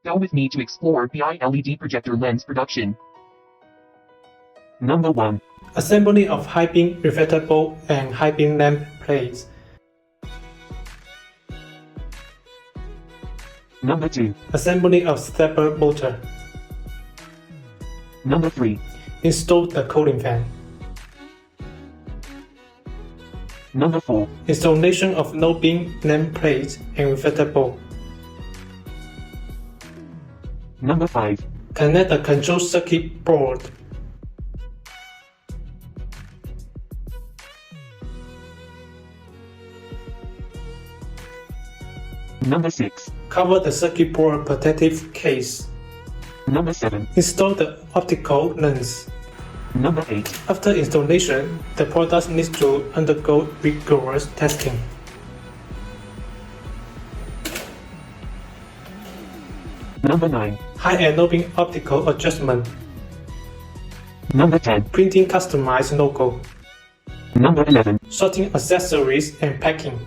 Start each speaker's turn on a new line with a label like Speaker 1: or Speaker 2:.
Speaker 1: Go with me to explore BI LED projector lens production. Number 1.
Speaker 2: Assembly of high-beam reflectable and high-beam lamp plates.
Speaker 1: Number 2.
Speaker 2: Assembly of stepper motor.
Speaker 1: Number 3.
Speaker 2: Install the cooling fan.
Speaker 1: Number 4.
Speaker 2: Installation of low-beam lamp plates and reflectable.
Speaker 1: Number 5.
Speaker 2: Connect the control circuit board.
Speaker 1: Number 6.
Speaker 2: Cover the circuit board protective case.
Speaker 1: Number 7.
Speaker 2: Install the optical lens.
Speaker 1: Number 8.
Speaker 2: After installation, the product needs to undergo rigorous testing.
Speaker 1: Number 9.
Speaker 2: High and low beam optical adjustment.
Speaker 1: Number 10.
Speaker 2: Printing customized logo.
Speaker 1: Number 11.
Speaker 2: Sorting accessories and packing.